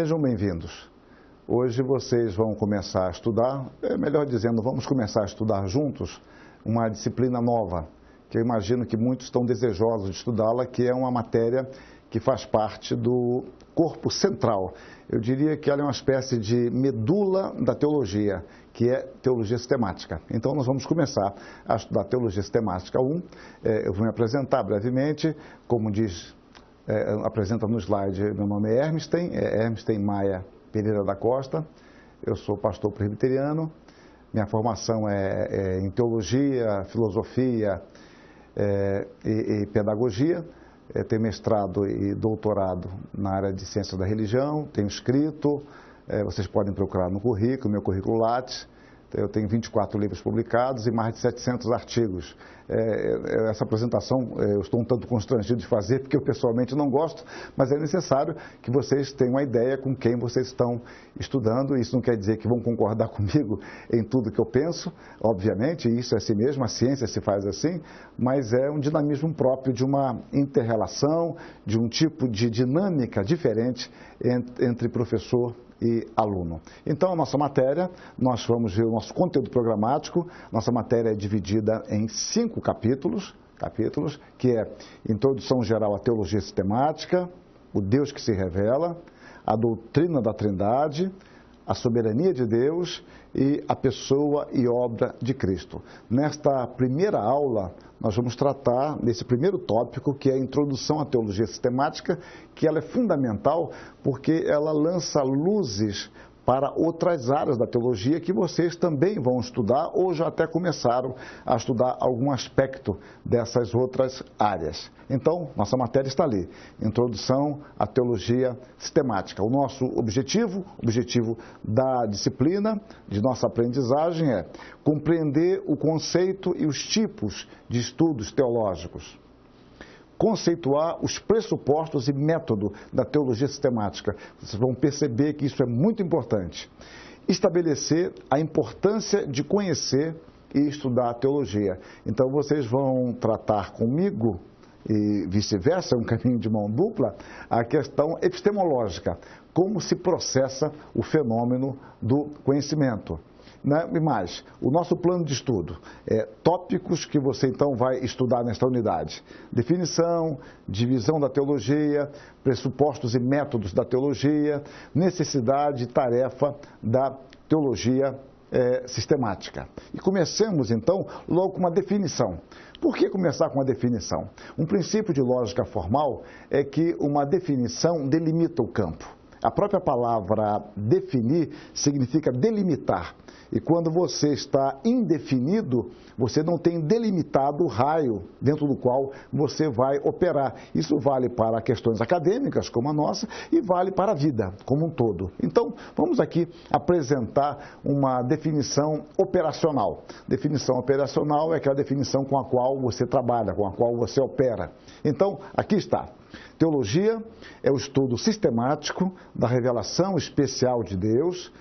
Sejam bem-vindos. Hoje vocês vão começar a estudar, melhor dizendo, vamos começar a estudar juntos uma disciplina nova, que eu imagino que muitos estão desejosos de estudá-la, que é uma matéria que faz parte do corpo central. Eu diria que ela é uma espécie de medula da teologia, que é teologia sistemática. Então nós vamos começar a estudar teologia sistemática 1. Eu vou me apresentar brevemente, como apresenta no slide, meu nome é Hermsten Maia Pereira da Costa, eu sou pastor presbiteriano, minha formação é em teologia, filosofia e pedagogia, tenho mestrado e doutorado na área de ciência da religião, tenho escrito, vocês podem procurar no currículo, meu currículo Lattes. Eu tenho 24 livros publicados e mais de 700 artigos. Essa apresentação eu estou um tanto constrangido de fazer, porque eu pessoalmente não gosto, mas é necessário que vocês tenham uma ideia com quem vocês estão estudando. Isso não quer dizer que vão concordar comigo em tudo que eu penso, obviamente, isso é assim mesmo, a ciência se faz assim, mas é um dinamismo próprio de uma inter-relação, de um tipo de dinâmica diferente entre professor e aluno. Então, a nossa matéria, nós vamos ver o nosso conteúdo programático. Nossa matéria é dividida em 5 capítulos, que é Introdução Geral à Teologia Sistemática, o Deus que se revela, a doutrina da Trindade, a soberania de Deus e a pessoa e obra de Cristo. Nesta primeira aula, nós vamos tratar desse primeiro tópico, que é a introdução à teologia sistemática, que ela é fundamental porque ela lança luzes para outras áreas da teologia que vocês também vão estudar ou já até começaram a estudar algum aspecto dessas outras áreas. Então, nossa matéria está ali, Introdução à Teologia Sistemática. O nosso objetivo da disciplina, de nossa aprendizagem é compreender o conceito e os tipos de estudos teológicos, conceituar os pressupostos e método da teologia sistemática. Vocês vão perceber que isso é muito importante. Estabelecer a importância de conhecer e estudar a teologia. Então, vocês vão tratar comigo, e vice-versa, é um caminho de mão dupla, a questão epistemológica, como se processa o fenômeno do conhecimento. E mais, o nosso plano de estudo, tópicos que você então vai estudar nesta unidade: definição, divisão da teologia, pressupostos e métodos da teologia, necessidade e tarefa da teologia sistemática. E comecemos então logo com uma definição. Por que começar com uma definição? Um princípio de lógica formal é que uma definição delimita o campo. A própria palavra definir significa delimitar. E quando você está indefinido, você não tem delimitado o raio dentro do qual você vai operar. Isso vale para questões acadêmicas, como a nossa, e vale para a vida como um todo. Então, vamos aqui apresentar uma definição operacional. Definição operacional é aquela definição com a qual você trabalha, com a qual você opera. Então, aqui está. Teologia é o estudo sistemático da revelação especial de Deus,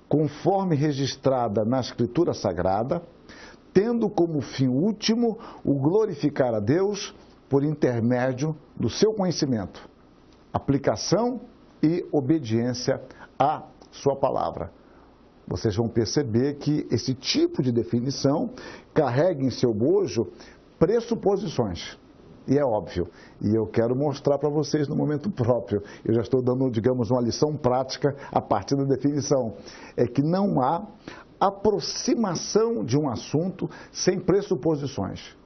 conforme registrada na Escritura Sagrada, tendo como fim último o glorificar a Deus por intermédio do seu conhecimento, aplicação e obediência à sua palavra. Vocês vão perceber que esse tipo de definição carrega em seu bojo pressuposições. E é óbvio, e eu quero mostrar para vocês no momento próprio, eu já estou dando, digamos, uma lição prática a partir da definição, é que não há aproximação de um assunto sem pressuposições.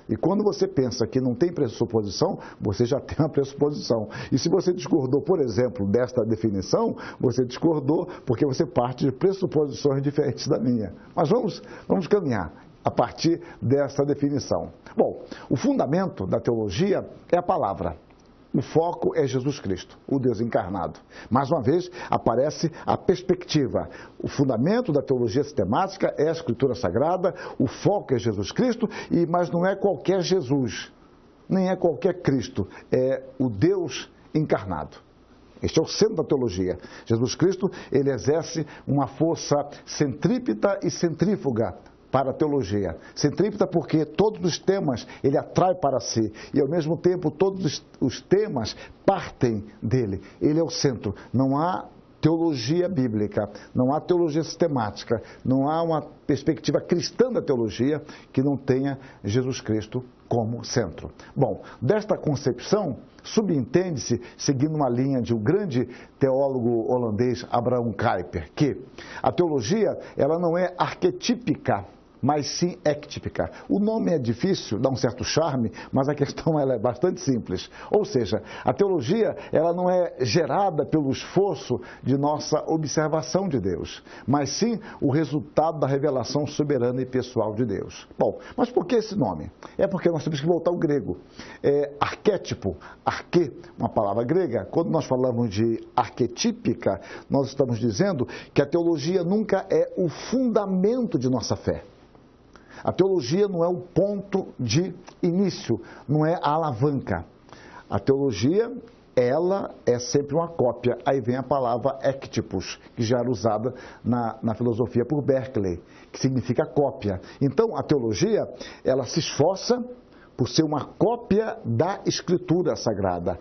E quando você pensa que não tem pressuposição, você já tem uma pressuposição. E se você discordou, por exemplo, desta definição, você discordou porque você parte de pressuposições diferentes da minha. Mas vamos caminhar a partir dessa definição. Bom, o fundamento da teologia é a palavra. O foco é Jesus Cristo, o Deus encarnado. Mais uma vez, aparece a perspectiva. O fundamento da teologia sistemática é a Escritura Sagrada, o foco é Jesus Cristo, mas não é qualquer Jesus, nem é qualquer Cristo, é o Deus encarnado. Este é o centro da teologia. Jesus Cristo, ele exerce uma força centrípeta e centrífuga para a teologia. Centrípeta porque todos os temas ele atrai para si e, ao mesmo tempo, todos os temas partem dele. Ele é o centro. Não há teologia bíblica, não há teologia sistemática, não há uma perspectiva cristã da teologia que não tenha Jesus Cristo como centro. Bom, desta concepção, subentende-se, seguindo uma linha de um grande teólogo holandês, Abraham Kuyper, que a teologia ela não é arquetípica, mas sim ectípica. O nome é difícil, dá um certo charme, mas a questão ela é bastante simples. Ou seja, a teologia ela não é gerada pelo esforço de nossa observação de Deus, mas sim o resultado da revelação soberana e pessoal de Deus. Bom, mas por que esse nome? É porque nós temos que voltar ao grego. Arquétipo, arquê, uma palavra grega, quando nós falamos de arquetípica, nós estamos dizendo que a teologia nunca é o fundamento de nossa fé. A teologia não é o ponto de início, não é a alavanca. A teologia, ela é sempre uma cópia. Aí vem a palavra ectipos, que já era usada na filosofia por Berkeley, que significa cópia. Então, a teologia, ela se esforça por ser uma cópia da Escritura Sagrada.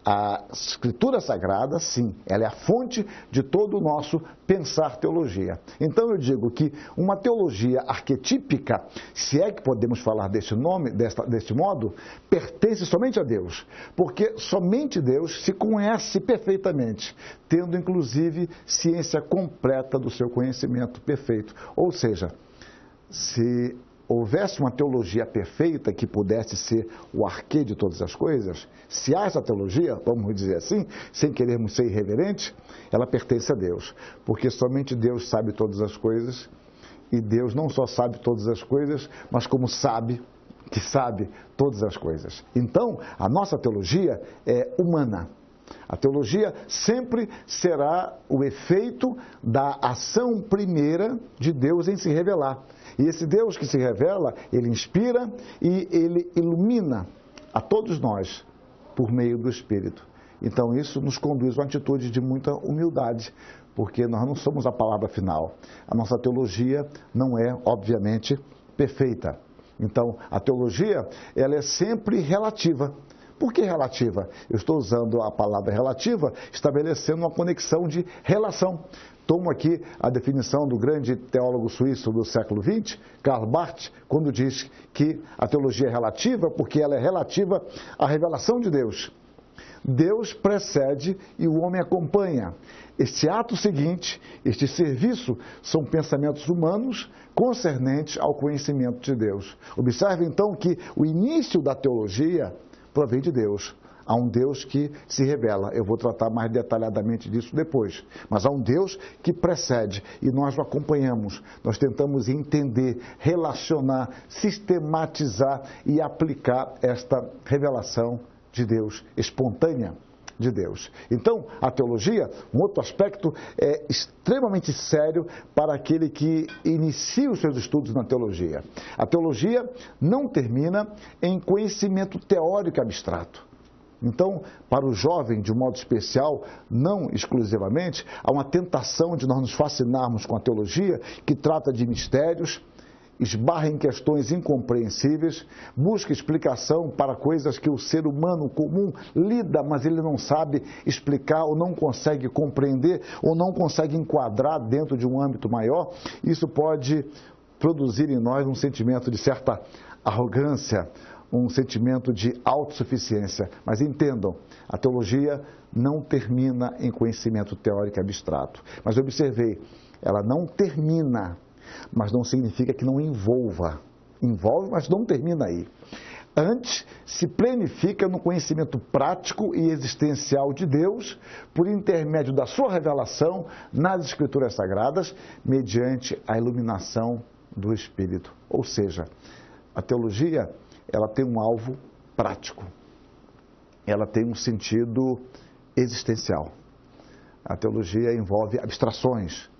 A Escritura Sagrada, sim, ela é a fonte de todo o nosso pensar teologia. Então eu digo que uma teologia arquetípica, se é que podemos falar desse modo, pertence somente a Deus, porque somente Deus se conhece perfeitamente, tendo inclusive ciência completa do seu conhecimento perfeito. Ou seja, se houvesse uma teologia perfeita que pudesse ser o arquê de todas as coisas, se há essa teologia, vamos dizer assim, sem querermos ser irreverentes, ela pertence a Deus, porque somente Deus sabe todas as coisas, e Deus não só sabe todas as coisas, mas como sabe que sabe todas as coisas. Então, a nossa teologia é humana. A teologia sempre será o efeito da ação primeira de Deus em se revelar. E esse Deus que se revela, ele inspira e ele ilumina a todos nós por meio do Espírito. Então isso nos conduz a uma atitude de muita humildade, porque nós não somos a palavra final. A nossa teologia não é, obviamente, perfeita. Então a teologia, ela é sempre relativa. Por que relativa? Eu estou usando a palavra relativa, estabelecendo uma conexão de relação. Tomo aqui a definição do grande teólogo suíço do século XX, Karl Barth, quando diz que a teologia é relativa porque ela é relativa à revelação de Deus. Deus precede e o homem acompanha. Este ato seguinte, este serviço, são pensamentos humanos concernentes ao conhecimento de Deus. Observe então que o início da teologia provém de Deus. Há um Deus que se revela. Eu vou tratar mais detalhadamente disso depois. Mas há um Deus que precede e nós o acompanhamos. Nós tentamos entender, relacionar, sistematizar e aplicar esta revelação de Deus, espontânea de Deus. Então, a teologia, um outro aspecto, é extremamente sério para aquele que inicia os seus estudos na teologia. A teologia não termina em conhecimento teórico abstrato. Então, para o jovem, de um modo especial, não exclusivamente, há uma tentação de nós nos fascinarmos com a teologia, que trata de mistérios, esbarra em questões incompreensíveis, busca explicação para coisas que o ser humano comum lida, mas ele não sabe explicar, ou não consegue compreender, ou não consegue enquadrar dentro de um âmbito maior. Isso pode produzir em nós um sentimento de certa arrogância, um sentimento de autossuficiência. Mas entendam, a teologia não termina em conhecimento teórico abstrato. Mas observei, ela não termina, mas não significa que não envolva. Envolve, mas não termina aí. Antes, se planifica no conhecimento prático e existencial de Deus, por intermédio da sua revelação nas Escrituras Sagradas, mediante a iluminação do Espírito. Ou seja, a teologia, ela tem um alvo prático, ela tem um sentido existencial. A teologia envolve abstrações,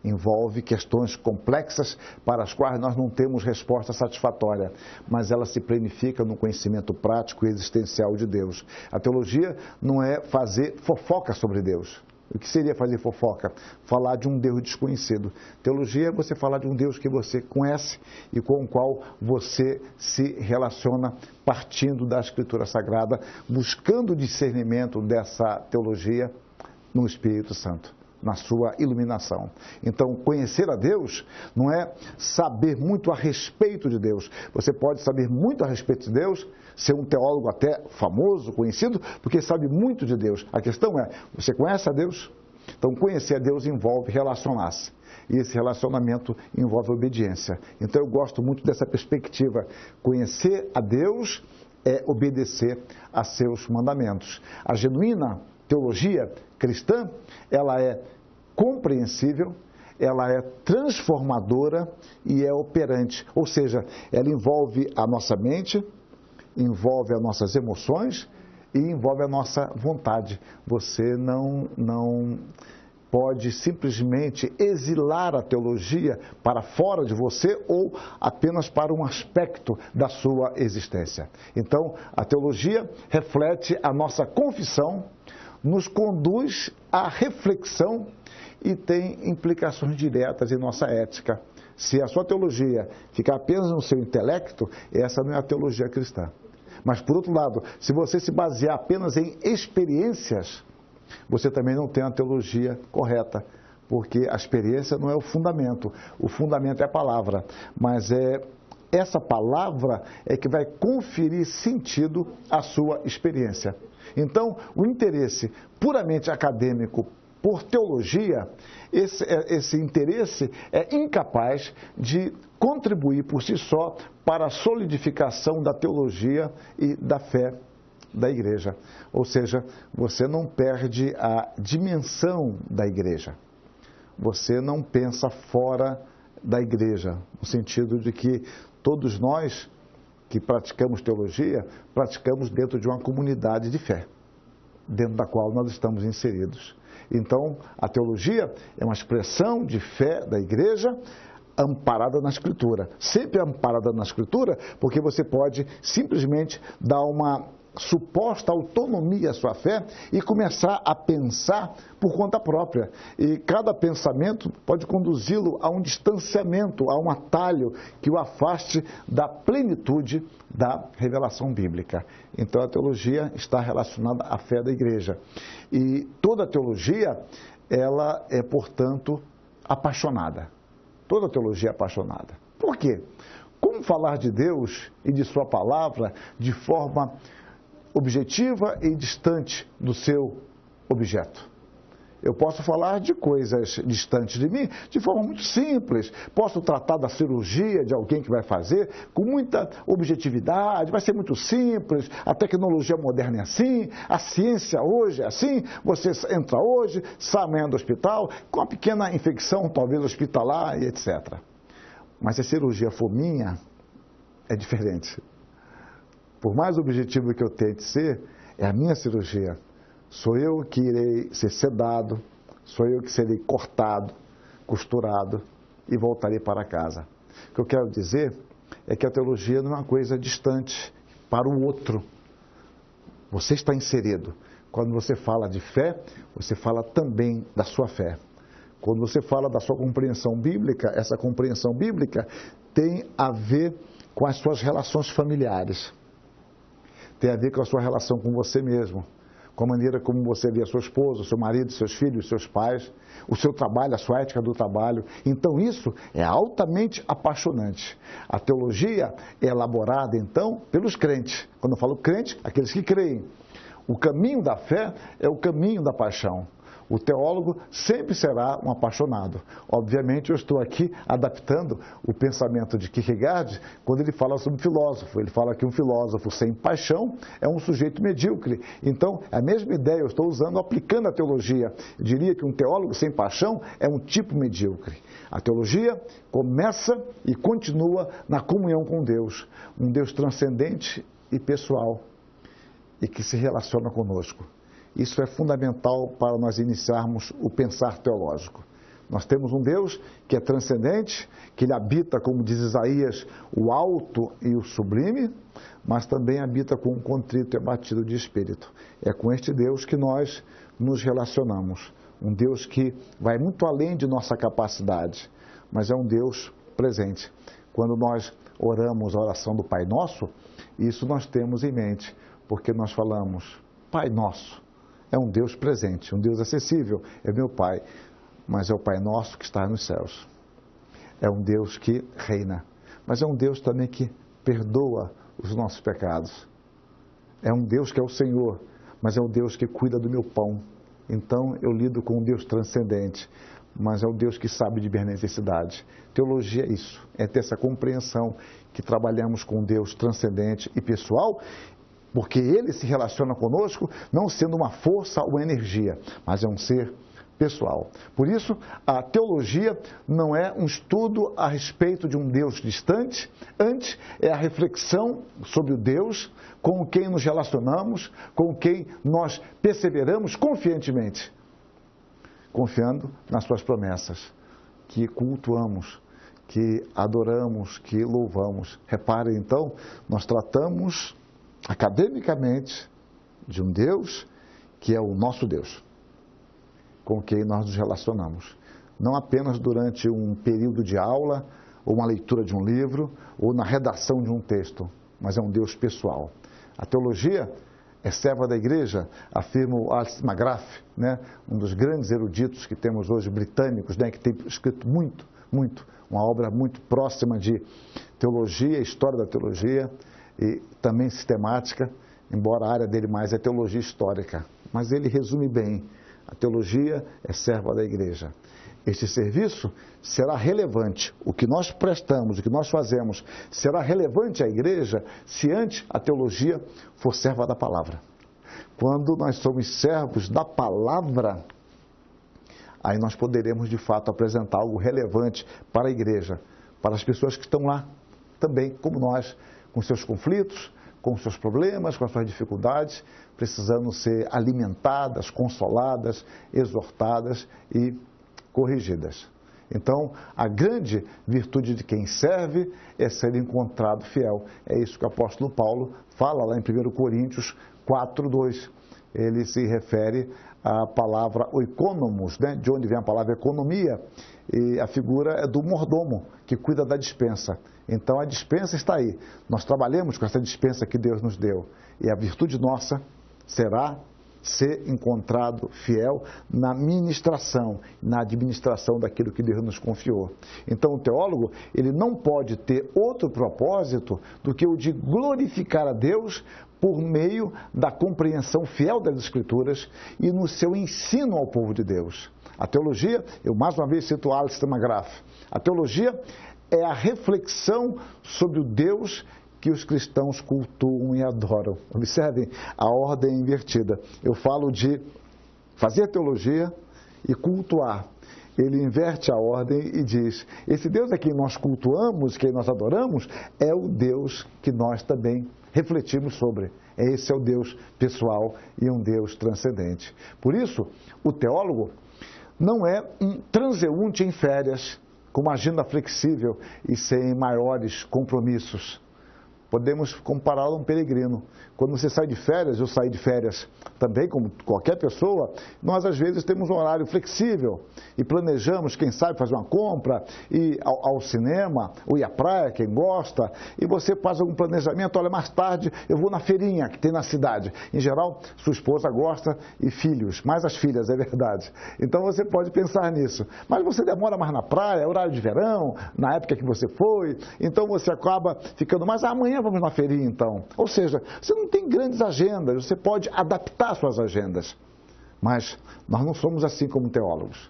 envolve questões complexas para as quais nós não temos resposta satisfatória, mas ela se planifica no conhecimento prático e existencial de Deus. A teologia não é fazer fofoca sobre Deus. O que seria fazer fofoca? Falar de um Deus desconhecido. Teologia é você falar de um Deus que você conhece e com o qual você se relaciona partindo da Escritura Sagrada, buscando o discernimento dessa teologia no Espírito Santo, na sua iluminação. Então, conhecer a Deus não é saber muito a respeito de Deus. Você pode saber muito a respeito de Deus, ser um teólogo até famoso, conhecido, porque sabe muito de Deus. A questão é, você conhece a Deus? Então, conhecer a Deus envolve relacionar-se. E esse relacionamento envolve obediência. Então, eu gosto muito dessa perspectiva. Conhecer a Deus é obedecer a seus mandamentos. A genuína teologia cristã, ela é compreensível, ela é transformadora e é operante. Ou seja, ela envolve a nossa mente, envolve as nossas emoções e envolve a nossa vontade. Você não pode simplesmente exilar a teologia para fora de você ou apenas para um aspecto da sua existência. Então, a teologia reflete a nossa confissão, nos conduz à reflexão e tem implicações diretas em nossa ética. Se a sua teologia ficar apenas no seu intelecto, essa não é a teologia cristã. Mas, por outro lado, se você se basear apenas em experiências, você também não tem a teologia correta, porque a experiência não é o fundamento é a palavra, mas essa palavra é que vai conferir sentido à sua experiência. Então, o interesse puramente acadêmico por teologia, esse interesse é incapaz de contribuir por si só para a solidificação da teologia e da fé da igreja. Ou seja, você não perde a dimensão da igreja. Você não pensa fora da igreja, no sentido de que todos nós que praticamos teologia, praticamos dentro de uma comunidade de fé, dentro da qual nós estamos inseridos. Então, a teologia é uma expressão de fé da igreja amparada na Escritura. Sempre amparada na Escritura, porque você pode simplesmente dar uma suposta autonomia à sua fé e começar a pensar por conta própria. E cada pensamento pode conduzi-lo a um distanciamento, a um atalho que o afaste da plenitude da revelação bíblica. Então a teologia está relacionada à fé da igreja. E toda teologia, ela é, portanto, apaixonada. Toda teologia é apaixonada. Por quê? Como falar de Deus e de sua palavra de forma objetiva e distante do seu objeto? Eu posso falar de coisas distantes de mim de forma muito simples. Posso tratar da cirurgia de alguém que vai fazer com muita objetividade, vai ser muito simples. A tecnologia moderna é assim, a ciência hoje é assim. Você entra hoje, sai amanhã do hospital, com uma pequena infecção, talvez hospitalar e etc. Mas se a cirurgia for minha, é diferente. Por mais objetivo que eu tente ser, é a minha cirurgia. Sou eu que irei ser sedado, sou eu que serei cortado, costurado e voltarei para casa. O que eu quero dizer é que a teologia não é uma coisa distante para o outro. Você está inserido. Quando você fala de fé, você fala também da sua fé. Quando você fala da sua compreensão bíblica, essa compreensão bíblica tem a ver com as suas relações familiares. Tem a ver com a sua relação com você mesmo, com a maneira como você vê a sua esposa, o seu marido, seus filhos, seus pais, o seu trabalho, a sua ética do trabalho. Então isso é altamente apaixonante. A teologia é elaborada então pelos crentes. Quando eu falo crente, aqueles que creem. O caminho da fé é o caminho da paixão. O teólogo sempre será um apaixonado. Obviamente, eu estou aqui adaptando o pensamento de Kierkegaard quando ele fala sobre filósofo. Ele fala que um filósofo sem paixão é um sujeito medíocre. Então, a mesma ideia eu estou usando, aplicando a teologia. Eu diria que um teólogo sem paixão é um tipo medíocre. A teologia começa e continua na comunhão com Deus. Um Deus transcendente e pessoal e que se relaciona conosco. Isso é fundamental para nós iniciarmos o pensar teológico. Nós temos um Deus que é transcendente, que Ele habita, como diz Isaías, o alto e o sublime, mas também habita com um contrito e abatido de espírito. É com este Deus que nós nos relacionamos. Um Deus que vai muito além de nossa capacidade, mas é um Deus presente. Quando nós oramos a oração do Pai Nosso, isso nós temos em mente, porque nós falamos, Pai Nosso. É um Deus presente, um Deus acessível, é meu Pai, mas é o Pai nosso que está nos céus. É um Deus que reina, mas é um Deus também que perdoa os nossos pecados. É um Deus que é o Senhor, mas é um Deus que cuida do meu pão. Então eu lido com um Deus transcendente, mas é um Deus que sabe de minha necessidade. Teologia é isso, é ter essa compreensão que trabalhamos com um Deus transcendente e pessoal, porque Ele se relaciona conosco não sendo uma força ou uma energia, mas é um ser pessoal. Por isso, a teologia não é um estudo a respeito de um Deus distante, antes é a reflexão sobre o Deus com quem nos relacionamos, com quem nós perseveramos confiantemente, confiando nas suas promessas, que cultuamos, que adoramos, que louvamos. Reparem então, nós tratamos academicamente de um Deus que é o nosso Deus, com quem nós nos relacionamos. Não apenas durante um período de aula, ou uma leitura de um livro, ou na redação de um texto, mas é um Deus pessoal. A teologia é serva da igreja, afirma o Alistair McGrath, né, um dos grandes eruditos que temos hoje, britânicos, né, que tem escrito muito, uma obra muito próxima de teologia, história da teologia, e também sistemática, embora a área dele mais é teologia histórica. Mas ele resume bem, a teologia é serva da igreja. Este serviço será relevante, o que nós prestamos, o que nós fazemos, será relevante à igreja se antes a teologia for serva da palavra. Quando nós somos servos da palavra, aí nós poderemos de fato apresentar algo relevante para a igreja, para as pessoas que estão lá também, como nós, com seus conflitos, com seus problemas, com as suas dificuldades, precisando ser alimentadas, consoladas, exortadas e corrigidas. Então, a grande virtude de quem serve é ser encontrado fiel. É isso que o apóstolo Paulo fala lá em 1 Coríntios 4:2. Ele se refere à palavra oikonomos, né? De onde vem a palavra economia, e a figura é do mordomo, que cuida da despensa. Então a despensa está aí, nós trabalhamos com essa despensa que Deus nos deu, e a virtude nossa será ser encontrado fiel na ministração, na administração daquilo que Deus nos confiou. Então o teólogo, ele não pode ter outro propósito do que o de glorificar a Deus por meio da compreensão fiel das Escrituras e no seu ensino ao povo de Deus. A teologia, eu mais uma vez cito Alistair McGrath, a teologia é a reflexão sobre o Deus que os cristãos cultuam e adoram. Observem a ordem invertida. Eu falo de fazer teologia e cultuar. Ele inverte a ordem e diz, esse Deus a quem nós cultuamos, quem nós adoramos, é o Deus que nós também refletimos sobre. Esse é o Deus pessoal e um Deus transcendente. Por isso, o teólogo não é um transeunte em férias, com uma agenda flexível e sem maiores compromissos. Podemos compará-lo a um peregrino. Quando você sai de férias, eu saí de férias também, como qualquer pessoa, nós às vezes temos um horário flexível e planejamos, quem sabe, fazer uma compra, ir ao cinema, ou ir à praia, quem gosta, e você faz algum planejamento, olha, mais tarde eu vou na feirinha que tem na cidade. Em geral, sua esposa gosta e filhos, mais as filhas, é verdade. Então você pode pensar nisso. Mas você demora mais na praia, é horário de verão, na época que você foi, então você acaba ficando mais, amanhã vamos na feirinha então. Ou seja, você não tem grandes agendas, você pode adaptar suas agendas. Mas nós não somos assim como teólogos.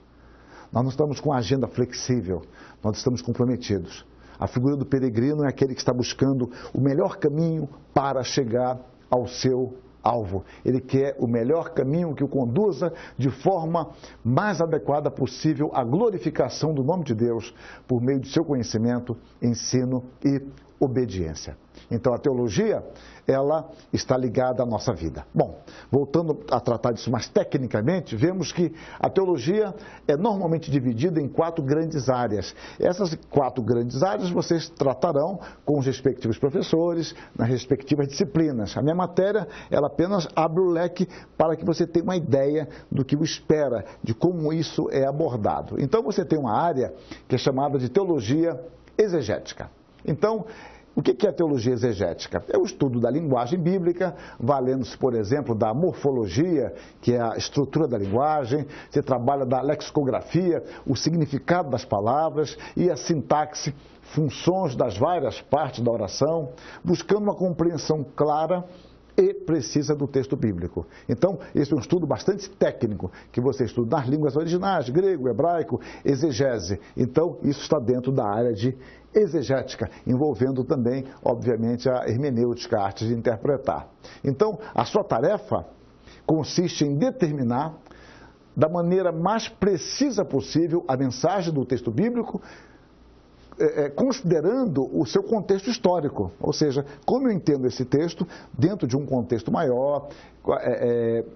Nós não estamos com uma agenda flexível, nós estamos comprometidos. A figura do peregrino é aquele que está buscando o melhor caminho para chegar ao seu alvo. Ele quer o melhor caminho que o conduza de forma mais adequada possível à glorificação do nome de Deus por meio de seu conhecimento, ensino e obediência. Então a teologia, ela está ligada à nossa vida. Bom, voltando a tratar disso mais tecnicamente, vemos que a teologia é normalmente dividida em 4 grandes áreas. Essas 4 grandes áreas vocês tratarão com os respectivos professores, nas respectivas disciplinas. A minha matéria, ela apenas abre o leque para que você tenha uma ideia do que o espera, de como isso é abordado. Então você tem uma área que é chamada de teologia exegética. Então, O que é a teologia exegética? É o estudo da linguagem bíblica, valendo-se, por exemplo, da morfologia, que é a estrutura da linguagem, você trabalha da lexicografia, o significado das palavras e a sintaxe, funções das várias partes da oração, buscando uma compreensão clara e precisa do texto bíblico. Então, esse é um estudo bastante técnico, que você estuda nas línguas originais, grego, hebraico, exegese. Então, isso está dentro da área de exegética, envolvendo também, obviamente, a hermenêutica, a arte de interpretar. Então, a sua tarefa consiste em determinar, da maneira mais precisa possível, a mensagem do texto bíblico, considerando o seu contexto histórico, ou seja, como eu entendo esse texto dentro de um contexto maior,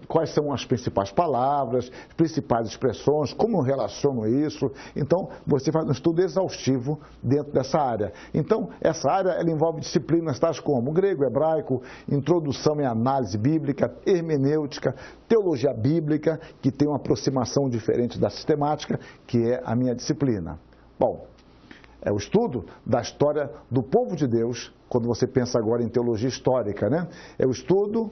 quais são as principais palavras, as principais expressões, como eu relaciono isso. Então, você faz um estudo exaustivo dentro dessa área. Então, essa área ela envolve disciplinas tais como grego, hebraico, introdução e análise bíblica, hermenêutica, teologia bíblica, que tem uma aproximação diferente da sistemática, que é a minha disciplina. Bom, é o estudo da história do povo de Deus, quando você pensa agora em teologia histórica, né? É o estudo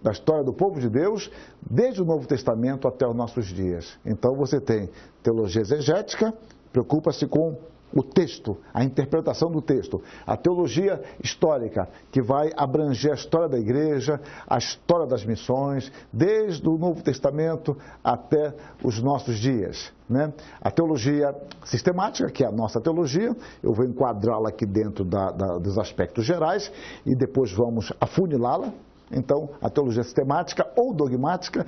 da história do povo de Deus, desde o Novo Testamento até os nossos dias. Então você tem teologia exegética, preocupa-se com o texto, a interpretação do texto. A teologia histórica, que vai abranger a história da igreja, a história das missões, desde o Novo Testamento até os nossos dias, né? A teologia sistemática, que é a nossa teologia, eu vou enquadrá-la aqui dentro dos aspectos gerais e depois vamos afunilá-la. Então, a teologia sistemática ou dogmática,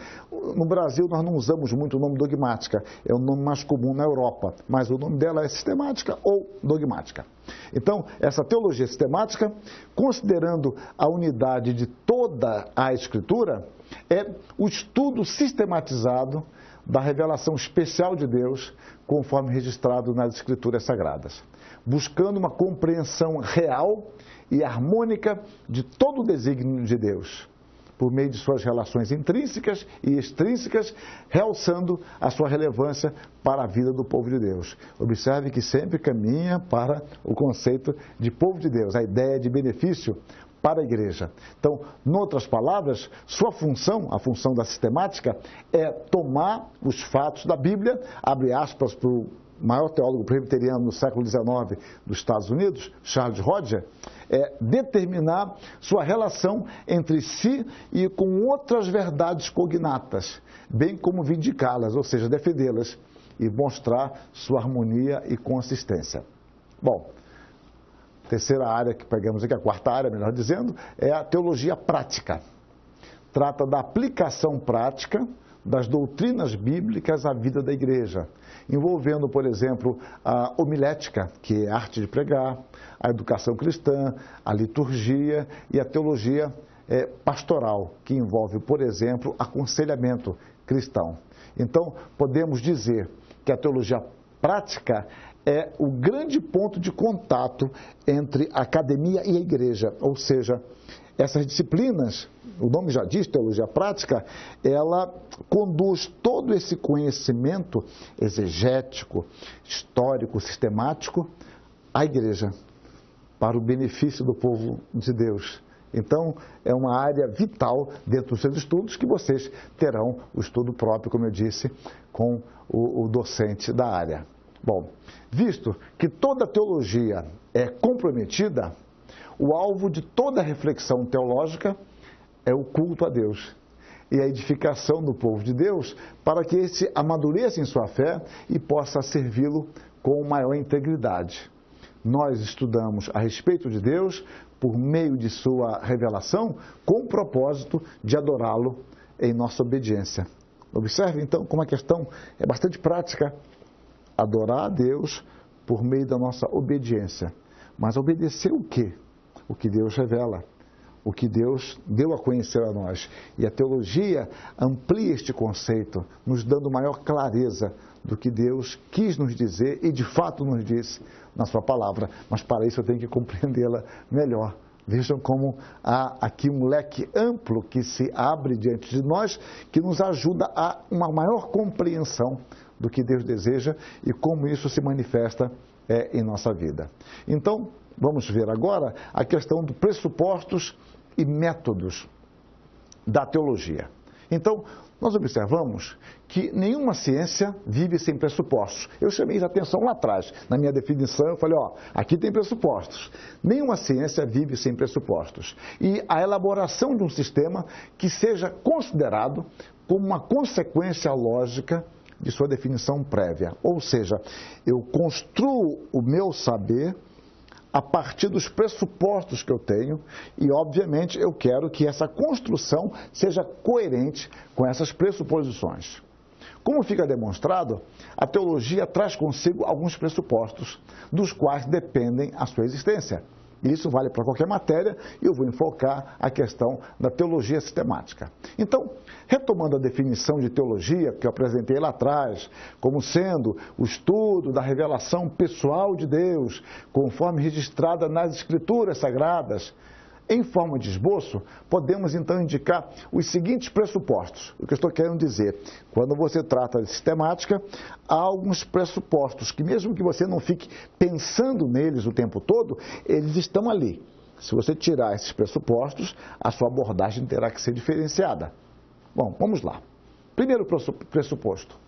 no Brasil nós não usamos muito o nome dogmática, é o nome mais comum na Europa, mas o nome dela é sistemática ou dogmática. Então, essa teologia sistemática, considerando a unidade de toda a Escritura, é o estudo sistematizado da revelação especial de Deus, conforme registrado nas Escrituras Sagradas, buscando uma compreensão real e harmônica de todo o desígnio de Deus, por meio de suas relações intrínsecas e extrínsecas, realçando a sua relevância para a vida do povo de Deus. Observe que sempre caminha para o conceito de povo de Deus, a ideia de benefício para a igreja. Então, em outras palavras, sua função, a função da sistemática, é tomar os fatos da Bíblia, abre aspas para o maior teólogo presbiteriano no século XIX dos Estados Unidos, Charles Hodge, determinar sua relação entre si e com outras verdades cognatas, bem como vindicá-las, ou seja, defendê-las e mostrar sua harmonia e consistência. Bom, terceira área que pegamos aqui, a quarta área, melhor dizendo, é a teologia prática. Trata da aplicação prática das doutrinas bíblicas à vida da igreja, envolvendo, por exemplo, a homilética, que é a arte de pregar, a educação cristã, a liturgia e a teologia pastoral, que envolve, por exemplo, aconselhamento cristão. Então, podemos dizer que a teologia prática é o grande ponto de contato entre a academia e a igreja, ou seja, essas disciplinas, o nome já diz, teologia prática, ela conduz todo esse conhecimento exegético, histórico, sistemático à igreja, para o benefício do povo de Deus. Então, é uma área vital dentro dos seus estudos, que vocês terão o estudo próprio, como eu disse, com o docente da área. Bom, visto que toda teologia é comprometida, o alvo de toda reflexão teológica é o culto a Deus e a edificação do povo de Deus para que esse amadureça em sua fé e possa servi-lo com maior integridade. Nós estudamos a respeito de Deus por meio de sua revelação com o propósito de adorá-lo em nossa obediência. Observe então como a questão é bastante prática. Adorar a Deus por meio da nossa obediência. Mas obedecer o quê? O que Deus revela, o que Deus deu a conhecer a nós. E a teologia amplia este conceito, nos dando maior clareza do que Deus quis nos dizer e de fato nos disse na sua palavra. Mas para isso eu tenho que compreendê-la melhor. Vejam como há aqui um leque amplo que se abre diante de nós, que nos ajuda a uma maior compreensão do que Deus deseja e como isso se manifesta em nossa vida. Então, vamos ver agora a questão dos pressupostos e métodos da teologia. Então, nós observamos que nenhuma ciência vive sem pressupostos. Eu chamei a atenção lá atrás, na minha definição, eu falei, aqui tem pressupostos. Nenhuma ciência vive sem pressupostos. E a elaboração de um sistema que seja considerado como uma consequência lógica de sua definição prévia. Ou seja, eu construo o meu saber a partir dos pressupostos que eu tenho e, obviamente, eu quero que essa construção seja coerente com essas pressuposições. Como fica demonstrado, a teologia traz consigo alguns pressupostos, dos quais dependem a sua existência. E isso vale para qualquer matéria e eu vou enfocar a questão da teologia sistemática. Então, retomando a definição de teologia que eu apresentei lá atrás, como sendo o estudo da revelação pessoal de Deus, conforme registrada nas Escrituras Sagradas, em forma de esboço, podemos então indicar os seguintes pressupostos. O que eu estou querendo dizer, quando você trata de sistemática, há alguns pressupostos que mesmo que você não fique pensando neles o tempo todo, eles estão ali. Se você tirar esses pressupostos, a sua abordagem terá que ser diferenciada. Bom, vamos lá. Primeiro pressuposto,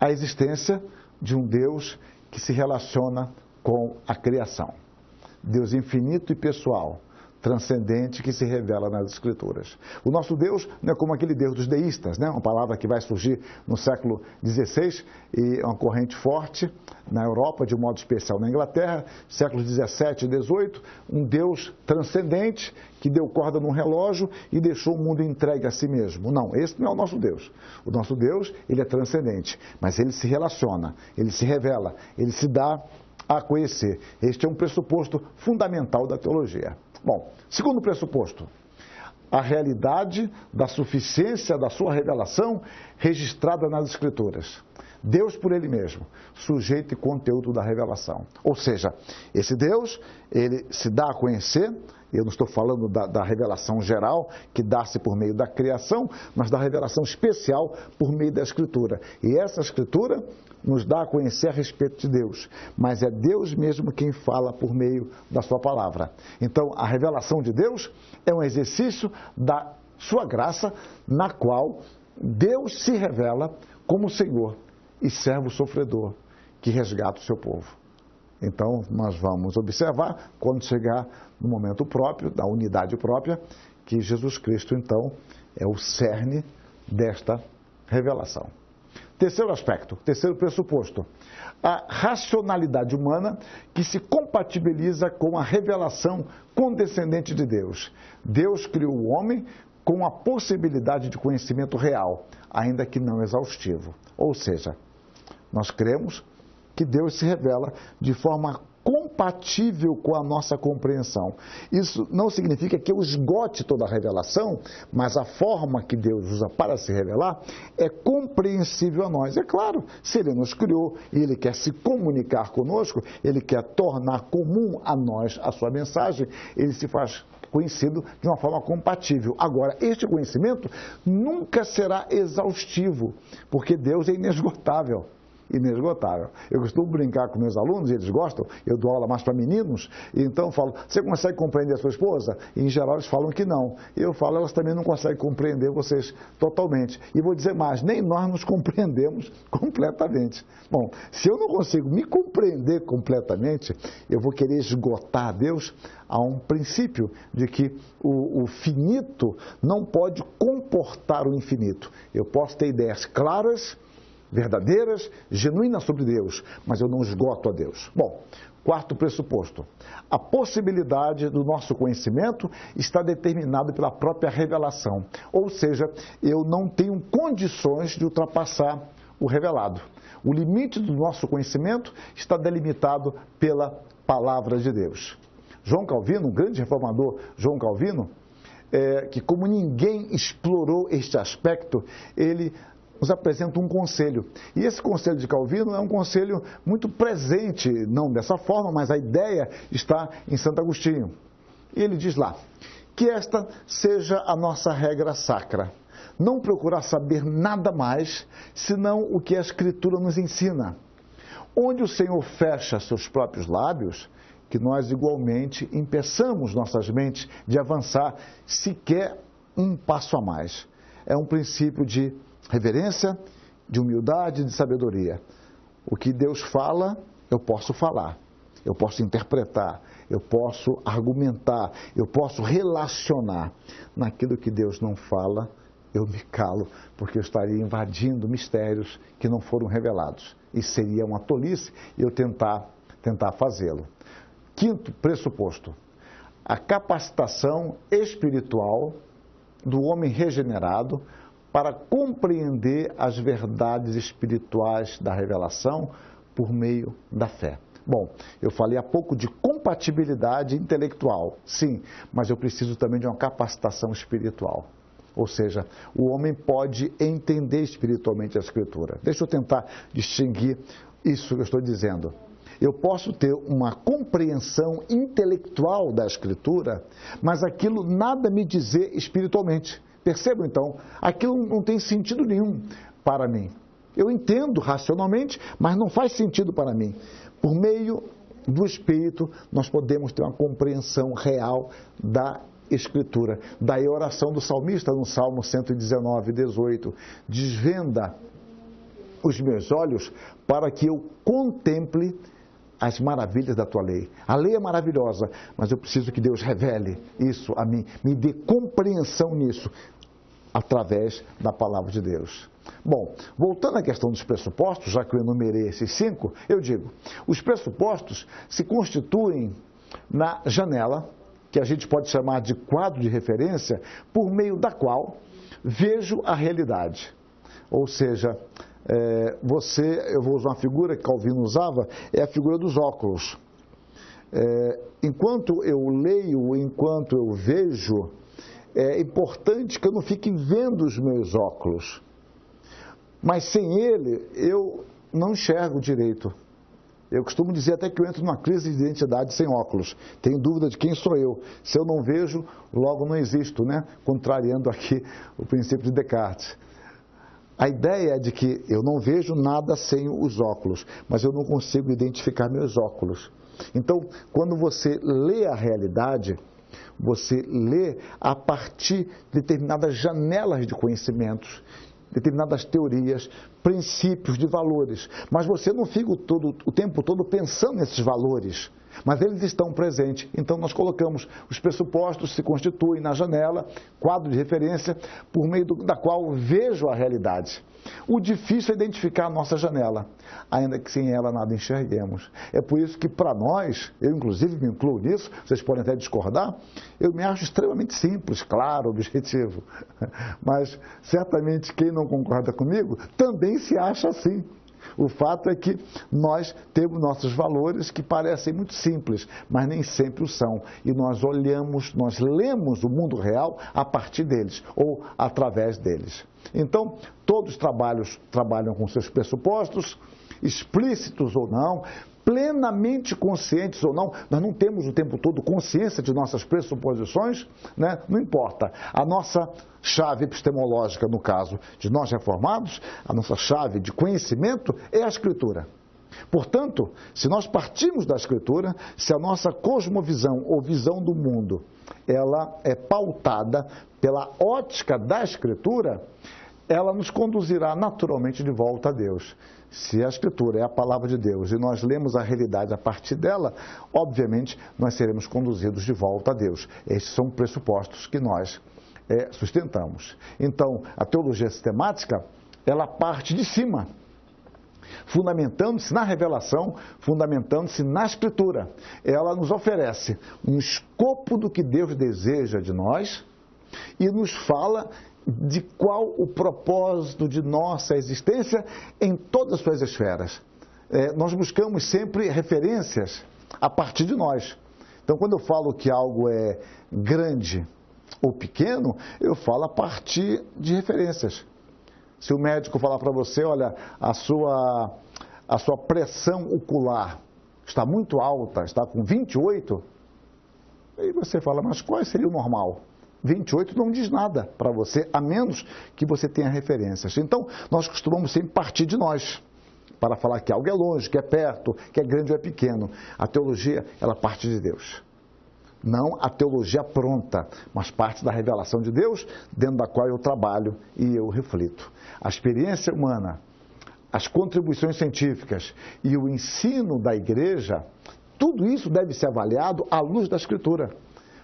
a existência de um Deus que se relaciona com a criação. Deus infinito e pessoal, transcendente, que se revela nas Escrituras. O nosso Deus não é como aquele Deus dos deístas, né? Uma palavra que vai surgir no século XVI e é uma corrente forte na Europa, de um modo especial na Inglaterra, séculos XVII e XVIII, um Deus transcendente que deu corda num relógio e deixou o mundo entregue a si mesmo. Não, esse não é o nosso Deus. O nosso Deus, ele é transcendente, mas ele se relaciona, ele se revela, ele se dá a conhecer. Este é um pressuposto fundamental da teologia. Bom, segundo pressuposto, a realidade da suficiência da sua revelação registrada nas Escrituras. Deus por ele mesmo, sujeito e conteúdo da revelação. Ou seja, esse Deus, ele se dá a conhecer, eu não estou falando da revelação geral, que dá-se por meio da criação, mas da revelação especial por meio da Escritura. E essa Escritura nos dá a conhecer a respeito de Deus, mas é Deus mesmo quem fala por meio da sua palavra. Então, a revelação de Deus é um exercício da sua graça, na qual Deus se revela como Senhor e servo sofredor que resgata o seu povo. Então, nós vamos observar, quando chegar no momento próprio, da unidade própria, que Jesus Cristo, então, é o cerne desta revelação. Terceiro aspecto, terceiro pressuposto, a racionalidade humana que se compatibiliza com a revelação condescendente de Deus. Deus criou o homem com a possibilidade de conhecimento real, ainda que não exaustivo. Ou seja, nós cremos que Deus se revela de forma compatível com a nossa compreensão. Isso não significa que eu esgote toda a revelação, mas a forma que Deus usa para se revelar é compreensível a nós. É claro, se Ele nos criou e Ele quer se comunicar conosco, Ele quer tornar comum a nós a sua mensagem, Ele se faz conhecido de uma forma compatível. Agora, este conhecimento nunca será exaustivo, porque Deus é inesgotável. Inesgotável. Eu costumo brincar com meus alunos, eles gostam, eu dou aula mais para meninos, e então eu falo, você consegue compreender a sua esposa? E em geral eles falam que não. E eu falo, elas também não conseguem compreender vocês totalmente. E vou dizer mais, nem nós nos compreendemos completamente. Bom, se eu não consigo me compreender completamente, eu vou querer esgotar Deus. Há um princípio de que o finito não pode comportar o infinito. Eu posso ter ideias claras, verdadeiras, genuínas sobre Deus, mas eu não esgoto a Deus. Bom, quarto pressuposto, a possibilidade do nosso conhecimento está determinado pela própria revelação, ou seja, eu não tenho condições de ultrapassar o revelado. O limite do nosso conhecimento está delimitado pela palavra de Deus. João Calvino, um grande reformador, João Calvino, que como ninguém explorou este aspecto, ele nos apresenta um conselho. E esse conselho de Calvino é um conselho muito presente, não dessa forma, mas a ideia está em Santo Agostinho. E ele diz lá, que esta seja a nossa regra sacra. Não procurar saber nada mais, senão o que a Escritura nos ensina. onde o Senhor fecha seus próprios lábios, que nós igualmente impeçamos nossas mentes de avançar sequer um passo a mais. É um princípio de reverência, de humildade, de sabedoria. O que Deus fala, eu posso falar, eu posso interpretar, eu posso argumentar, eu posso relacionar. Naquilo que Deus não fala, eu me calo, porque eu estaria invadindo mistérios que não foram revelados. E seria uma tolice eu tentar fazê-lo. Quinto pressuposto, a capacitação espiritual do homem regenerado para compreender as verdades espirituais da revelação por meio da fé. Bom, eu falei há pouco de compatibilidade intelectual, sim, mas eu preciso também de uma capacitação espiritual. Ou seja, o homem pode entender espiritualmente a Escritura. Deixa eu tentar distinguir isso que eu estou dizendo. Eu posso ter uma compreensão intelectual da Escritura, mas aquilo nada me dizer espiritualmente. Percebam então, aquilo não tem sentido nenhum para mim. Eu entendo racionalmente, mas não faz sentido para mim. Por meio do Espírito, nós podemos ter uma compreensão real da Escritura. Daí a oração do salmista no Salmo 119, 18. Desvenda os meus olhos para que eu contemple as maravilhas da tua lei. A lei é maravilhosa, mas eu preciso que Deus revele isso a mim, me dê compreensão nisso, através da palavra de Deus. Bom, voltando à questão dos pressupostos, já que eu enumerei esses 5, eu digo, os pressupostos se constituem na janela, que a gente pode chamar de quadro de referência, por meio da qual vejo a realidade. Ou seja, eu vou usar uma figura que Calvino usava, é a figura dos óculos. Enquanto eu leio, enquanto eu vejo, é importante que eu não fique vendo os meus óculos. Mas sem ele, eu não enxergo direito. Eu costumo dizer até que eu entro numa crise de identidade sem óculos. Tenho dúvida de quem sou eu. Se eu não vejo, logo não existo, né? Contrariando aqui o princípio de Descartes. A ideia é de que eu não vejo nada sem os óculos, mas eu não consigo identificar meus óculos. Então, quando você lê a realidade, você lê a partir de determinadas janelas de conhecimentos, determinadas teorias, princípios de valores. Mas você não fica o tempo todo pensando nesses valores, mas eles estão presentes. Então nós colocamos os pressupostos, se constituem na janela, quadro de referência, por meio da qual vejo a realidade. O difícil é identificar a nossa janela, ainda que sem ela nada enxerguemos. É por isso que para nós, eu inclusive me incluo nisso, vocês podem até discordar, eu me acho extremamente simples, claro, objetivo. Mas certamente quem não concorda comigo também se acha assim. O fato é que nós temos nossos valores que parecem muito simples, mas nem sempre o são. E nós lemos o mundo real a partir deles, ou através deles. Então, todos trabalham com seus pressupostos, explícitos ou não, plenamente conscientes ou não. Nós não temos o tempo todo consciência de nossas pressuposições, né? Não importa. A nossa chave epistemológica, no caso de nós reformados, a nossa chave de conhecimento é a Escritura. Portanto, se nós partimos da Escritura, se a nossa cosmovisão ou visão do mundo, ela é pautada pela ótica da Escritura, ela nos conduzirá naturalmente de volta a Deus. Se a Escritura é a palavra de Deus e nós lemos a realidade a partir dela, obviamente nós seremos conduzidos de volta a Deus. Estes são pressupostos que nós sustentamos. Então, a teologia sistemática, ela parte de cima, fundamentando-se na revelação, fundamentando-se na Escritura. Ela nos oferece um escopo do que Deus deseja de nós e nos fala de qual o propósito de nossa existência em todas as suas esferas. Nós buscamos sempre referências a partir de nós. Então, quando eu falo que algo é grande ou pequeno, eu falo a partir de referências. Se o médico falar para você, olha, a sua pressão ocular está muito alta, está com 28, aí você fala, mas qual seria o normal? 28 não diz nada para você, a menos que você tenha referências. Então, nós costumamos sempre partir de nós. para falar que algo é longe, que é perto, que é grande ou é pequeno. A teologia, ela parte de Deus. Não a teologia pronta, mas parte da revelação de Deus, dentro da qual eu trabalho e eu reflito. A experiência humana, as contribuições científicas e o ensino da igreja, tudo isso deve ser avaliado à luz da Escritura.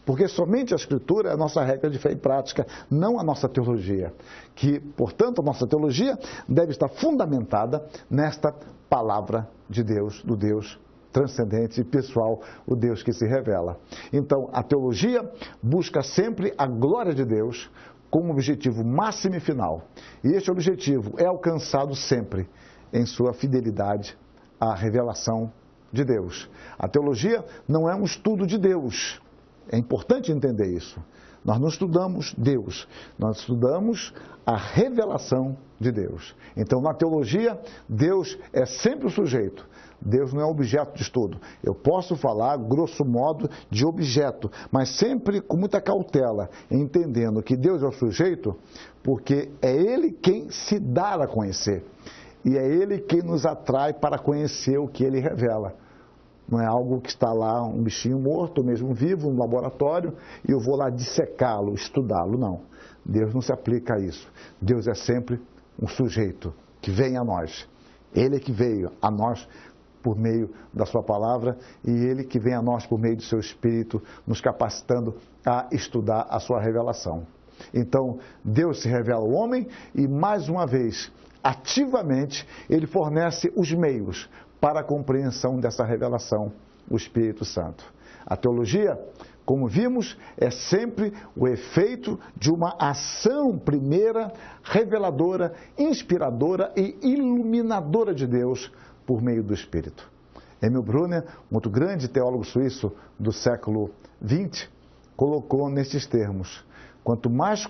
Porque somente a Escritura é a nossa regra de fé e prática, não a nossa teologia. Que, portanto, a nossa teologia deve estar fundamentada nesta palavra de Deus, do Deus transcendente e pessoal, o Deus que se revela. Então, a teologia busca sempre a glória de Deus como objetivo máximo e final. E este objetivo é alcançado sempre em sua fidelidade à revelação de Deus. A teologia não é um estudo de Deus. É importante entender isso. Nós não estudamos Deus, nós estudamos a revelação de Deus. Então, na teologia, Deus é sempre o sujeito. Deus não é objeto de estudo. Eu posso falar, grosso modo, de objeto, mas sempre com muita cautela, entendendo que Deus é o sujeito, porque é Ele quem se dá a conhecer. E é Ele quem nos atrai para conhecer o que Ele revela. Não é algo que está lá, um bichinho morto, ou mesmo vivo, no laboratório, e eu vou lá dissecá-lo, estudá-lo. Não. Deus não se aplica a isso. Deus é sempre um sujeito que vem a nós. Ele é que veio a nós por meio da sua palavra e Ele que vem a nós por meio do seu Espírito, nos capacitando a estudar a sua revelação. Então, Deus se revela ao homem e, mais uma vez, ativamente, Ele fornece os meios para a compreensão dessa revelação, o Espírito Santo. A teologia, como vimos, é sempre o efeito de uma ação primeira, reveladora, inspiradora e iluminadora de Deus por meio do Espírito. Emil Brunner, um outro grande teólogo suíço do século XX, colocou nestes termos: quanto mais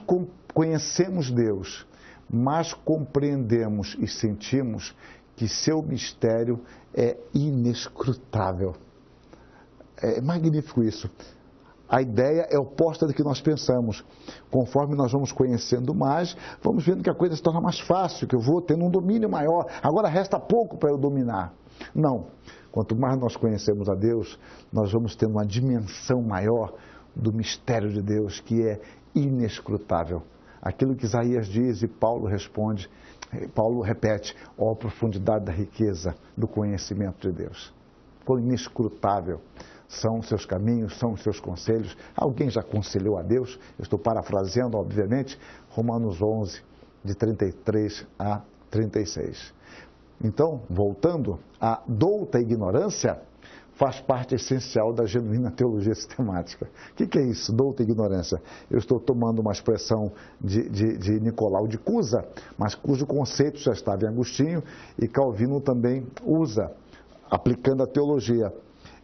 conhecemos Deus, mais compreendemos e sentimos que seu mistério é inescrutável. É magnífico isso. A ideia é oposta do que nós pensamos. Conforme nós vamos conhecendo mais, vamos vendo que a coisa se torna mais fácil, que eu vou tendo um domínio maior. Agora resta pouco para eu dominar. Não. Quanto mais nós conhecemos a Deus, nós vamos tendo uma dimensão maior do mistério de Deus, que é inescrutável. Aquilo que Isaías diz e Paulo responde, Paulo repete: ó profundidade da riqueza do conhecimento de Deus. Quão inescrutável são os seus caminhos, são os seus conselhos. Alguém já aconselhou a Deus? Eu estou parafraseando, obviamente, Romanos 11, de 33 a 36. Então, voltando, a douta ignorância faz parte essencial da genuína teologia sistemática. O que é isso, douta ignorância? Eu estou tomando uma expressão de Nicolau de Cusa, mas cujo conceito já estava em Agostinho e Calvino também usa, aplicando a teologia.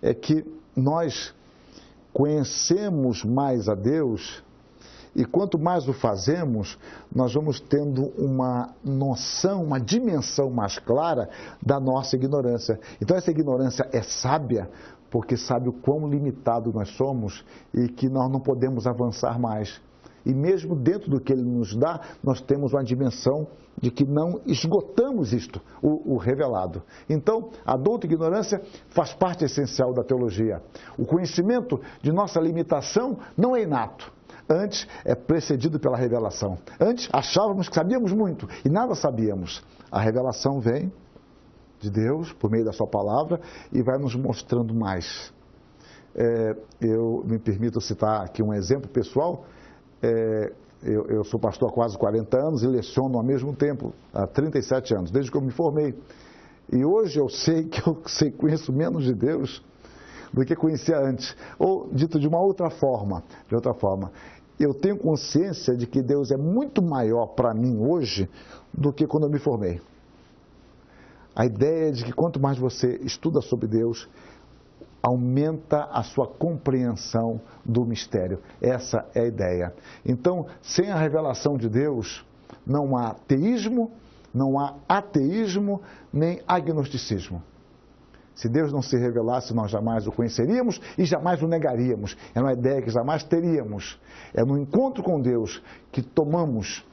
É que nós conhecemos mais a Deus e quanto mais o fazemos, nós vamos tendo uma noção, uma dimensão mais clara da nossa ignorância. Então essa ignorância é sábia, porque sabe o quão limitado nós somos e que nós não podemos avançar mais. E mesmo dentro do que Ele nos dá, nós temos uma dimensão de que não esgotamos isto, o revelado. Então, a douta ignorância faz parte essencial da teologia. O conhecimento de nossa limitação não é inato. Antes é precedido pela revelação. Antes achávamos que sabíamos muito e nada sabíamos. A revelação vem de Deus, por meio da sua palavra, e vai nos mostrando mais. Eu me permito citar aqui um exemplo pessoal. Eu sou pastor há quase 40 anos e leciono ao mesmo tempo, há 37 anos, desde que eu me formei. E hoje eu sei que conheço menos de Deus do que conhecia antes. Ou, dito de uma outra forma, eu tenho consciência de que Deus é muito maior para mim hoje do que quando eu me formei. A ideia é de que quanto mais você estuda sobre Deus, aumenta a sua compreensão do mistério. Essa é a ideia. Então, sem a revelação de Deus, não há teísmo, não há ateísmo, nem agnosticismo. Se Deus não se revelasse, nós jamais o conheceríamos e jamais o negaríamos. É uma ideia que jamais teríamos. É no encontro com Deus que tomamos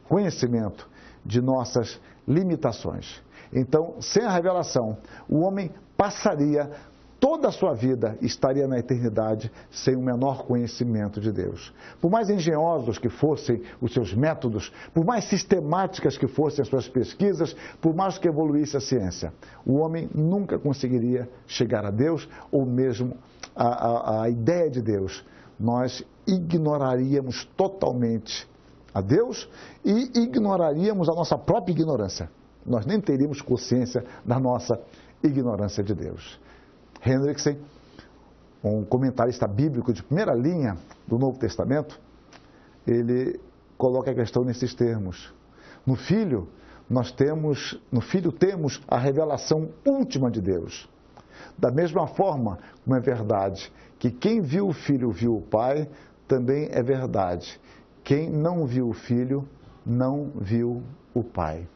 conhecimento de nossas limitações. Então, sem a revelação, o homem passaria toda a sua vida, estaria na eternidade sem o menor conhecimento de Deus. Por mais engenhosos que fossem os seus métodos, por mais sistemáticas que fossem as suas pesquisas, por mais que evoluísse a ciência, o homem nunca conseguiria chegar a Deus ou mesmo a ideia de Deus. Nós ignoraríamos totalmente a Deus e ignoraríamos a nossa própria ignorância. Nós nem teríamos consciência da nossa ignorância de Deus. Hendriksen, um comentarista bíblico de primeira linha do Novo Testamento, ele coloca a questão nesses termos. No Filho temos a revelação última de Deus. Da mesma forma como é verdade que quem viu o Filho viu o Pai, também é verdade. Quem não viu o Filho não viu o Pai.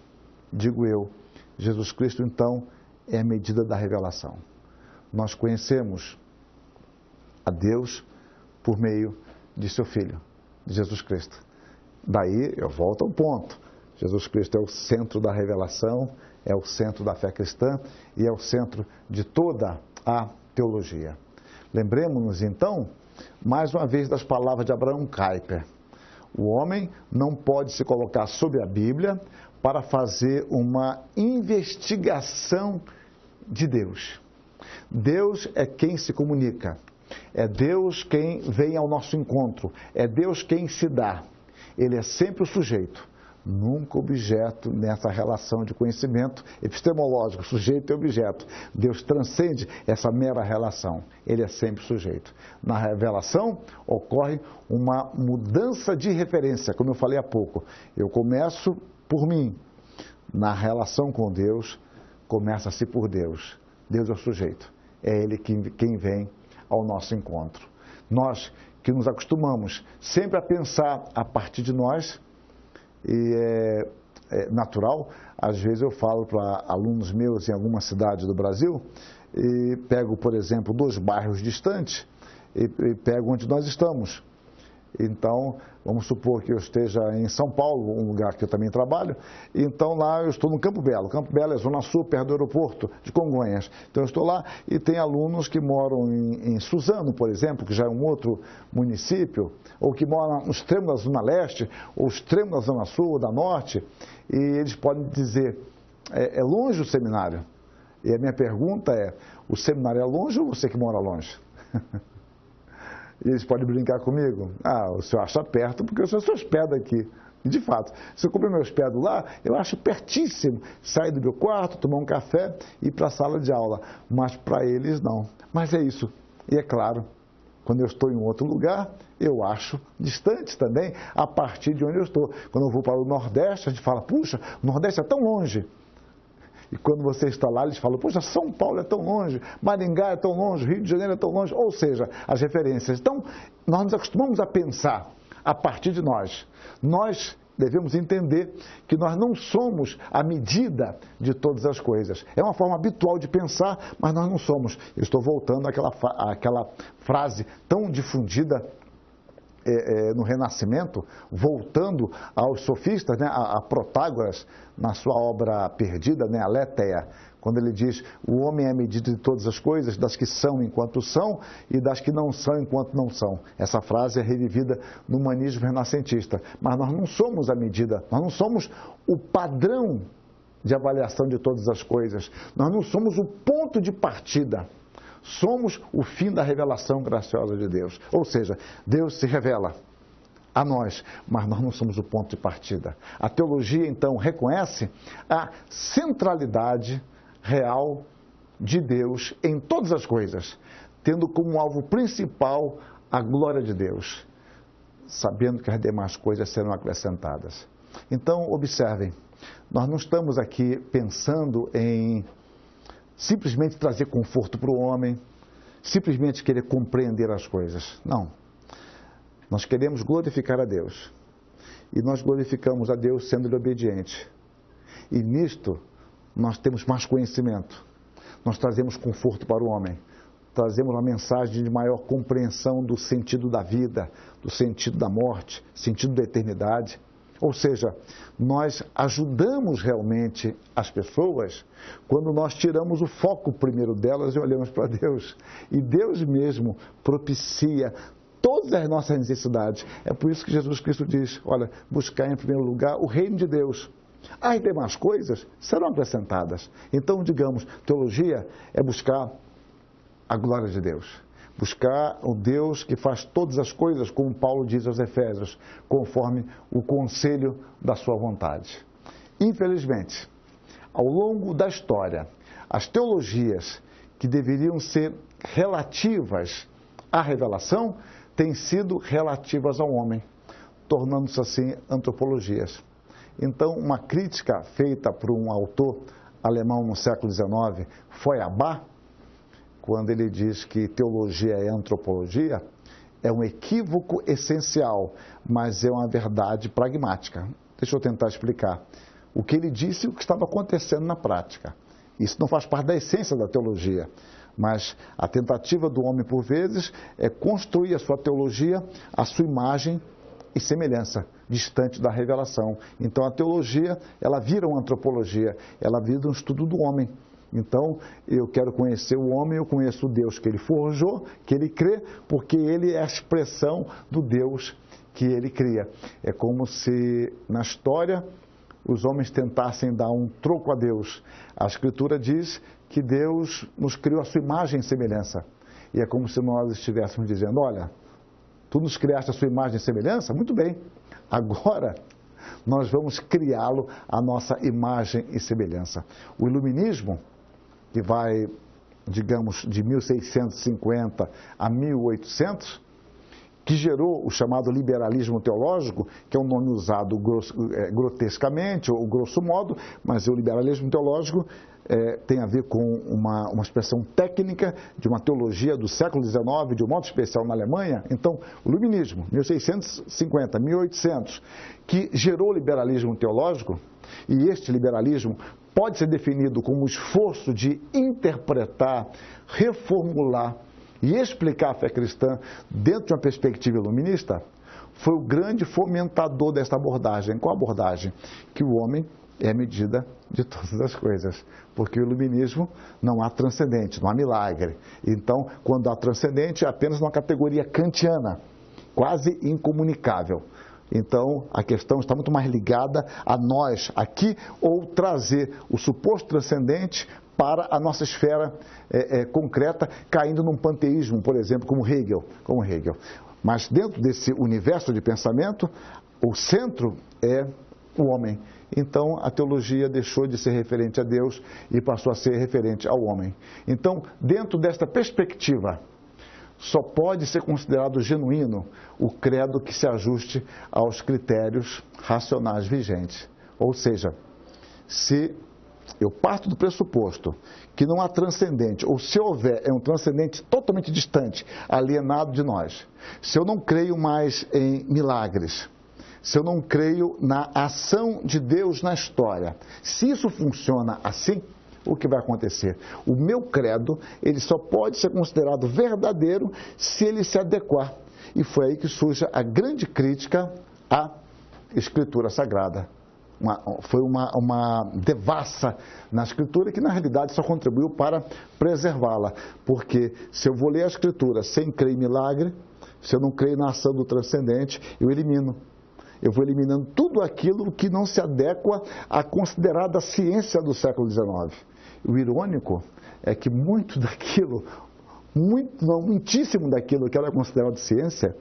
Digo eu, Jesus Cristo então é a medida da revelação. Nós conhecemos a Deus por meio de seu Filho, de Jesus Cristo. Daí eu volto ao ponto. Jesus Cristo é o centro da revelação, é o centro da fé cristã e é o centro de toda a teologia. Lembremos-nos então, mais uma vez, das palavras de Abraham Kuyper. O homem não pode se colocar sobre a Bíblia para fazer uma investigação de Deus. Deus é quem se comunica, é Deus quem vem ao nosso encontro, é Deus quem se dá. Ele é sempre o sujeito, nunca objeto nessa relação de conhecimento epistemológico, sujeito e objeto. Deus transcende essa mera relação, ele é sempre sujeito. Na revelação ocorre uma mudança de referência, como eu falei há pouco. Eu começo por mim, na relação com Deus, começa-se por Deus. Deus é o sujeito, é Ele quem vem ao nosso encontro. Nós que nos acostumamos sempre a pensar a partir de nós, e é natural, às vezes eu falo para alunos meus em alguma cidade do Brasil, e pego, por exemplo, 2 bairros distantes, e pego onde nós estamos. Então, vamos supor que eu esteja em São Paulo, um lugar que eu também trabalho, então lá eu estou no Campo Belo. Campo Belo é zona sul, perto do aeroporto de Congonhas. Então eu estou lá e tem alunos que moram em Suzano, por exemplo, que já é um outro município, ou que moram no extremo da zona leste, ou extremo da zona sul ou da norte, e eles podem dizer, é longe o seminário? E a minha pergunta é, o seminário é longe ou você que mora longe? E eles podem brincar comigo. Ah, o senhor acha perto porque eu sou se hospeda aqui. E de fato, se eu me hospedo lá, eu acho pertíssimo sair do meu quarto, tomar um café e ir para a sala de aula. Mas para eles não. Mas é isso. E é claro, quando eu estou em outro lugar, eu acho distante também a partir de onde eu estou. Quando eu vou para o Nordeste, a gente fala, puxa, o Nordeste é tão longe. E quando você está lá, eles falam, poxa, São Paulo é tão longe, Maringá é tão longe, Rio de Janeiro é tão longe. Ou seja, as referências. Então, nós nos acostumamos a pensar a partir de nós. Nós devemos entender que nós não somos a medida de todas as coisas. É uma forma habitual de pensar, mas nós não somos. Eu estou voltando àquela frase tão difundida no Renascimento, voltando aos sofistas, né, a Protágoras, na sua obra perdida, né, Aletheia, quando ele diz, o homem é a medida de todas as coisas, das que são enquanto são e das que não são enquanto não são. Essa frase é revivida no humanismo renascentista. Mas nós não somos a medida, nós não somos o padrão de avaliação de todas as coisas, nós não somos o ponto de partida. Somos o fim da revelação graciosa de Deus. Ou seja, Deus se revela a nós, mas nós não somos o ponto de partida. A teologia, então, reconhece a centralidade real de Deus em todas as coisas, tendo como alvo principal a glória de Deus, sabendo que as demais coisas serão acrescentadas. Então, observem, nós não estamos aqui pensando em simplesmente trazer conforto para o homem, simplesmente querer compreender as coisas. Não. Nós queremos glorificar a Deus. E nós glorificamos a Deus sendo-lhe obediente. E nisto, nós temos mais conhecimento. Nós trazemos conforto para o homem. Trazemos uma mensagem de maior compreensão do sentido da vida, do sentido da morte, sentido da eternidade. Ou seja, nós ajudamos realmente as pessoas quando nós tiramos o foco primeiro delas e olhamos para Deus. E Deus mesmo propicia todas as nossas necessidades. É por isso que Jesus Cristo diz, olha, buscar em primeiro lugar o reino de Deus. As demais coisas serão acrescentadas. Então, digamos, teologia é buscar a glória de Deus. Buscar o Deus que faz todas as coisas, como Paulo diz aos Efésios, conforme o conselho da sua vontade. Infelizmente, ao longo da história, as teologias que deveriam ser relativas à revelação têm sido relativas ao homem, tornando-se assim antropologias. Então, uma crítica feita por um autor alemão no século XIX, Feuerbach, quando ele diz que teologia é antropologia, é um equívoco essencial, mas é uma verdade pragmática. Deixa eu tentar explicar. O que ele disse e o que estava acontecendo na prática. Isso não faz parte da essência da teologia, mas a tentativa do homem, por vezes, é construir a sua teologia, a sua imagem e semelhança, distante da revelação. Então, a teologia, ela vira uma antropologia, ela vira um estudo do homem. Então, eu quero conhecer o homem, eu conheço o Deus que ele forjou, que ele crê, porque ele é a expressão do Deus que ele cria. É como se, na história, os homens tentassem dar um troco a Deus. A Escritura diz que Deus nos criou a sua imagem e semelhança. E é como se nós estivéssemos dizendo, olha, tu nos criaste a sua imagem e semelhança? Muito bem. Agora, nós vamos criá-lo a nossa imagem e semelhança. O iluminismo, que vai, digamos, de 1650 a 1800, que gerou o chamado liberalismo teológico, que é um nome usado grotescamente ou grosso modo, mas o liberalismo teológico tem a ver com uma expressão técnica de uma teologia do século XIX, de um modo especial na Alemanha. Então, o iluminismo, 1650, 1800, que gerou o liberalismo teológico, e este liberalismo pode ser definido como um esforço de interpretar, reformular e explicar a fé cristã dentro de uma perspectiva iluminista, foi o grande fomentador desta abordagem. Qual abordagem? Que o homem é a medida de todas as coisas, porque o iluminismo não há transcendente, não há milagre. Então, quando há transcendente, é apenas uma categoria kantiana, quase incomunicável. Então, a questão está muito mais ligada a nós aqui, ou trazer o suposto transcendente para a nossa esfera concreta, caindo num panteísmo, por exemplo, como Hegel. Mas dentro desse universo de pensamento, o centro é o homem. Então, a teologia deixou de ser referente a Deus e passou a ser referente ao homem. Então, dentro desta perspectiva, só pode ser considerado genuíno o credo que se ajuste aos critérios racionais vigentes. Ou seja, se eu parto do pressuposto que não há transcendente, ou se houver, é um transcendente totalmente distante, alienado de nós. Se eu não creio mais em milagres, se eu não creio na ação de Deus na história, se isso funciona assim, o que vai acontecer? O meu credo, ele só pode ser considerado verdadeiro se ele se adequar. E foi aí que surge a grande crítica à Escritura Sagrada. Foi uma devassa na Escritura que, na realidade, só contribuiu para preservá-la. Porque se eu vou ler a Escritura sem crer em milagre, se eu não creio na ação do transcendente, eu elimino. Eu vou eliminando tudo aquilo que não se adequa à considerada ciência do século XIX. O irônico é que muitíssimo daquilo que era considerado ciência,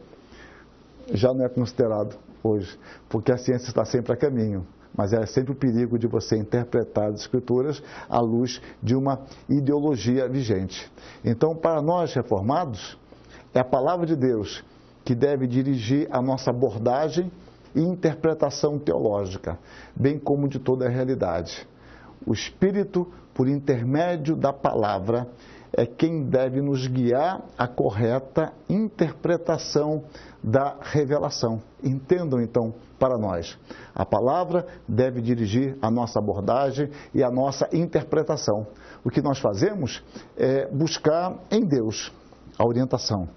já não é considerado hoje, porque a ciência está sempre a caminho. Mas é sempre o perigo de você interpretar as Escrituras à luz de uma ideologia vigente. Então, para nós reformados, é a palavra de Deus que deve dirigir a nossa abordagem e interpretação teológica, bem como de toda a realidade. O Espírito, por intermédio da palavra, é quem deve nos guiar à correta interpretação da revelação. Entendam, então, para nós. A palavra deve dirigir a nossa abordagem e a nossa interpretação. O que nós fazemos é buscar em Deus a orientação.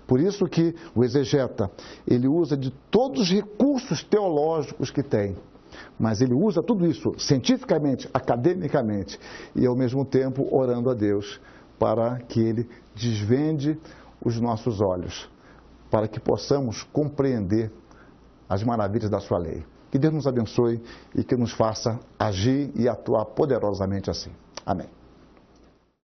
Por isso que o exegeta, ele usa de todos os recursos teológicos que tem, mas ele usa tudo isso cientificamente, academicamente, e ao mesmo tempo orando a Deus para que ele desvende os nossos olhos, para que possamos compreender as maravilhas da sua lei. Que Deus nos abençoe e que nos faça agir e atuar poderosamente assim. Amém.